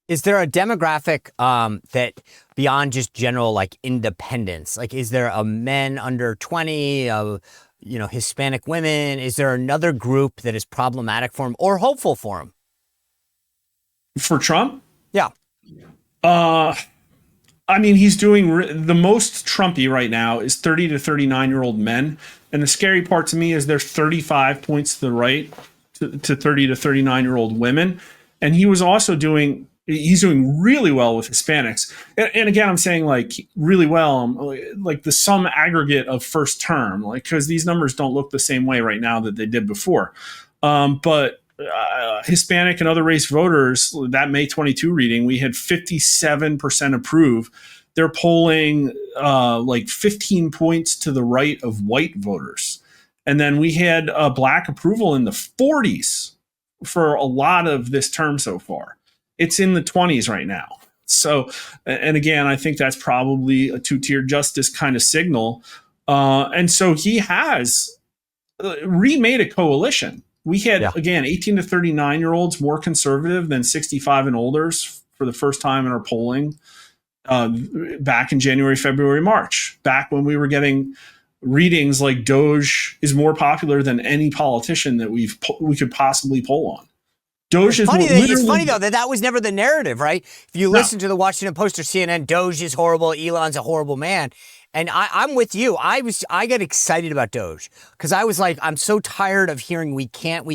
Is there a demographic that beyond just general like independence? Like, is there a men under 20, Hispanic women? Is there another group that is problematic for him or hopeful for him? For Trump, Yeah. uh, I mean, he's doing the most Trumpy right now is 30 to 39-year-old men. And the scary part to me is there's 35 points to the right to 30 to 39-year-old women. And he's doing really well with Hispanics. And again, I'm saying like really well, like the sum aggregate of first term, like, because these numbers don't look the same way right now that they did before. But Hispanic and other race voters, that May 22 reading, we had 57% approve. They're polling like 15 points to the right of white voters. And then we had black approval in the 40s for a lot of this term so far. It's in the 20s right now. So, and again, I think that's probably a two-tier justice kind of signal. And so he has remade a coalition. We had, Yeah. again, 18 to 39-year-olds more conservative than 65 and olders for the first time in our polling back in January, February, March, back when we were getting readings like Doge is more popular than any politician that we could possibly poll on. Doge is It's literally funny though that was never the narrative, right? If you no. listen to the Washington Post or CNN, Doge is horrible, Elon's a horrible man. And I'm with you. I got excited about Doge because I was like, I'm so tired of hearing we can't.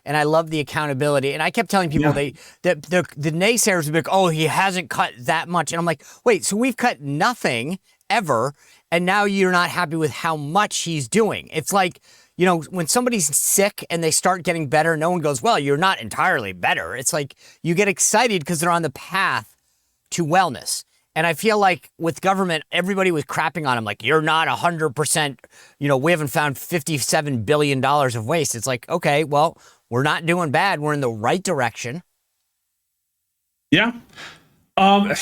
And I love the accountability. And I kept telling people the naysayers would be like, oh, he hasn't cut that much. And I'm like, wait, so we've cut nothing ever. And now you're not happy with how much he's doing. It's like, when somebody's sick and they start getting better, no one goes, well, you're not entirely better. It's like you get excited because they're on the path to wellness. And I feel like with government, everybody was crapping on him like, you're not 100%, we haven't found $57 billion of waste. It's like, okay, well, we're not doing bad. We're in the right direction. Yeah. And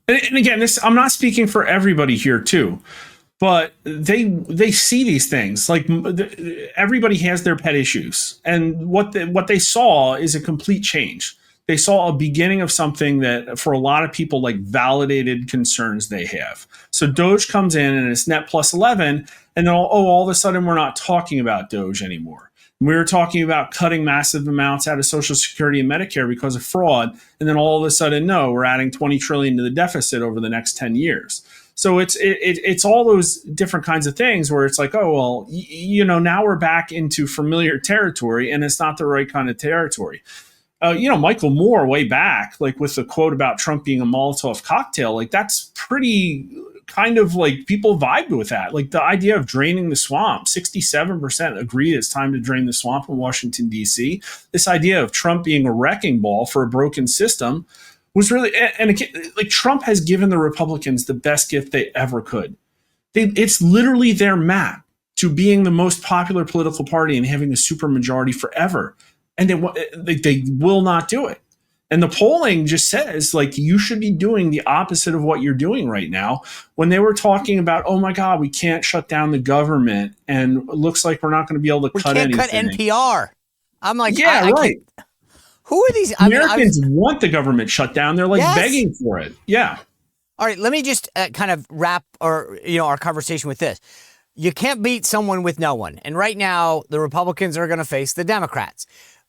again, I'm not speaking for everybody here too, but they see these things like everybody has their pet issues, and what they saw is a complete change. They saw a beginning of something that for a lot of people like validated concerns they have. So Doge comes in and it's net plus 11, and then all of a sudden we're not talking about Doge anymore. We were talking about cutting massive amounts out of Social Security and Medicare because of fraud, and then all of a sudden, no, we're adding 20 trillion to the deficit over the next 10 years. So it's all those different kinds of things where it's like, oh well, now we're back into familiar territory, and it's not the right kind of territory. Michael Moore way back, like with the quote about Trump being a Molotov cocktail, like that's pretty kind of like people vibed with that. Like the idea of draining the swamp, 67% agreed it's time to drain the swamp in Washington, D.C. This idea of Trump being a wrecking ball for a broken system was really, and like Trump has given the Republicans the best gift they ever could. It's literally their map to being the most popular political party and having a supermajority forever. And they will not do it. And the polling just says, like, you should be doing the opposite of what you're doing right now. When they were talking about, oh my God, we can't shut down the government, and it looks like we're not going to be able to cut anything. We can't cut NPR. I'm like, yeah, right. Who are these? Americans want the government shut down. They're like begging for it. Yeah. All right, let me just kind of wrap our conversation with this. You can't beat someone with no one. And right now, the Republicans are going to face the Democrats.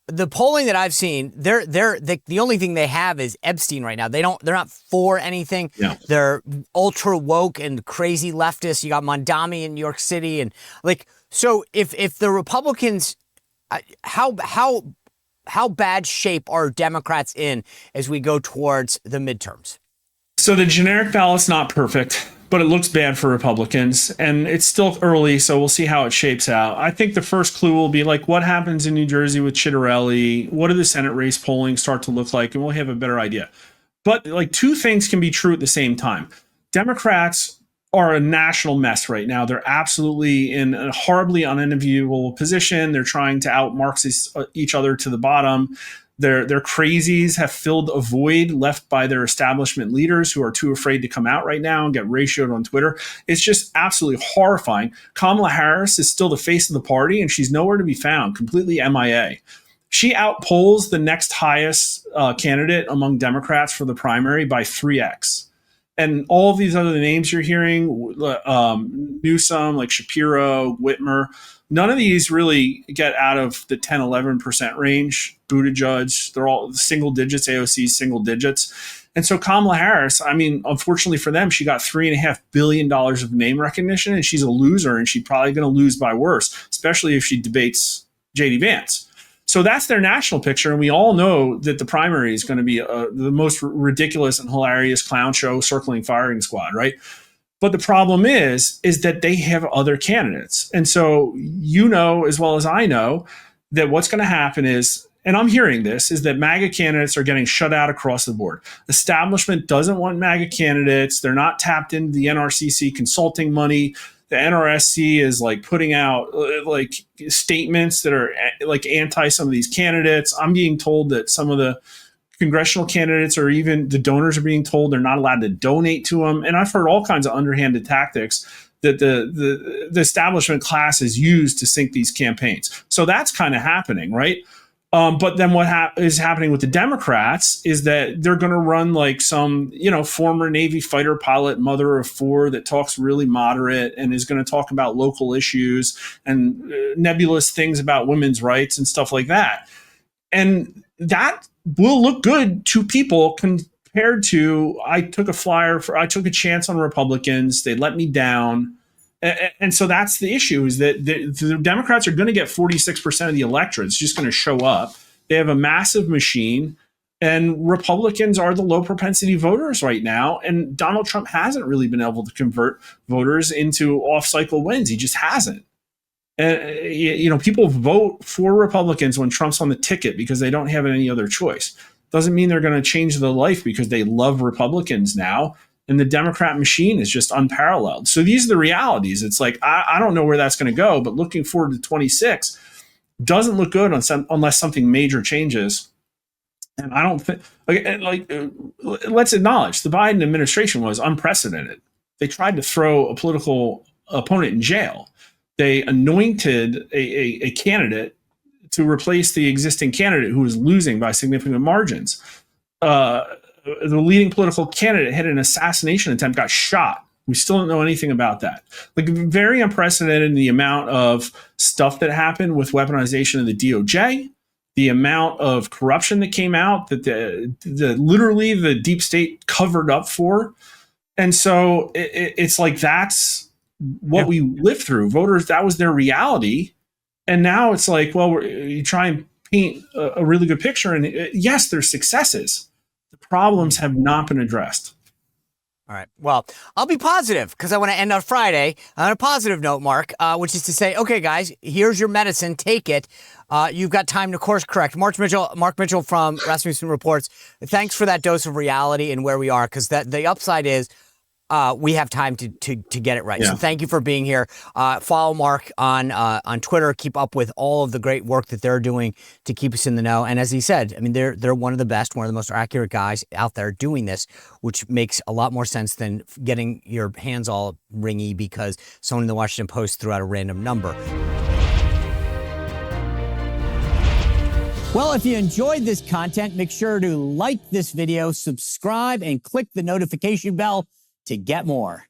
The polling that I've seen, the only thing they have is Epstein right now. They're not for anything. Yeah. They're ultra woke and crazy leftists. You got Mondami in New York City, and like, so if the Republicans, how bad shape are Democrats in as we go towards the midterms? So the generic ballot's not perfect, but it looks bad for Republicans, and it's still early, so we'll see how it shapes out. I think the first clue will be like what happens in New Jersey with Chitterelli. What do the Senate race polling start to look like? And we'll have a better idea. But like two things can be true at the same time. Democrats are a national mess right now. They're absolutely in a horribly unenviable position. They're trying to out Marxist each other to the bottom. Their crazies have filled a void left by their establishment leaders who are too afraid to come out right now and get ratioed on Twitter. It's just absolutely horrifying. Kamala Harris is still the face of the party, and she's nowhere to be found, completely MIA. She outpolls the next highest candidate among Democrats for the primary by 3x. And all of these other names you're hearing, Newsom, like Shapiro, Whitmer, none of these really get out of the 10, 11% range. Buttigieg, they're all single digits, AOC single digits. And so Kamala Harris, I mean, unfortunately for them, she got $3.5 billion of name recognition, and she's a loser, and she's probably going to lose by worse, especially if she debates JD Vance. So that's their national picture, and we all know that the primary is going to be the most ridiculous and hilarious clown show circling firing squad, right? But the problem is that they have other candidates. And so you know as well as I know that what's going to happen is, and I'm hearing this, is that MAGA candidates are getting shut out across the board. Establishment doesn't want MAGA candidates. They're not tapped into the NRCC consulting money. The NRSC is like putting out like statements that are like anti some of these candidates. I'm being told that some of the congressional candidates or even the donors are being told they're not allowed to donate to them. And I've heard all kinds of underhanded tactics that the establishment class is used to sink these campaigns. So that's kind of happening, right? But then what is happening with the Democrats is that they're going to run like some, former Navy fighter pilot, mother of four, that talks really moderate and is going to talk about local issues and nebulous things about women's rights and stuff like that. And that will look good to people compared to I took a chance on Republicans. They let me down. And so that's the issue, is that the Democrats are going to get 46% of the electorate. It's just going to show up. They have a massive machine, and Republicans are the low propensity voters right now. And Donald Trump hasn't really been able to convert voters into off-cycle wins. He just hasn't. And, people vote for Republicans when Trump's on the ticket because they don't have any other choice. Doesn't mean they're going to change their life because they love Republicans now. And the Democrat machine is just unparalleled. So these are the realities. It's like, I don't know where that's going to go, but looking forward to 26 doesn't look good unless something major changes. And I don't think, let's acknowledge the Biden administration was unprecedented. They tried to throw a political opponent in jail. They anointed a candidate to replace the existing candidate who was losing by significant margins. The leading political candidate had an assassination attempt, got shot. We still don't know anything about that. Like, very unprecedented in the amount of stuff that happened with weaponization of the DOJ, the amount of corruption that came out that literally the deep state covered up for. And so it's like, that's what we lived through. Voters, that was their reality. And now it's like, well, you try and paint a really good picture. And yes, there's successes. Problems have not been addressed. All right. Well, I'll be positive because I want to end on Friday on a positive note, Mark, which is to say, okay, guys, here's your medicine. Take it. You've got time to course correct. Mark Mitchell from Rasmussen Reports. Thanks for that dose of reality and where we are, because the upside is we have time to get it right. Yeah. So thank you for being here. Follow Mark on Twitter. Keep up with all of the great work that they're doing to keep us in the know. And as he said, I mean, they're one of the best, one of the most accurate guys out there doing this, which makes a lot more sense than getting your hands all ringy because someone in the Washington Post threw out a random number. Well, if you enjoyed this content, make sure to like this video, subscribe, and click the notification bell to get more.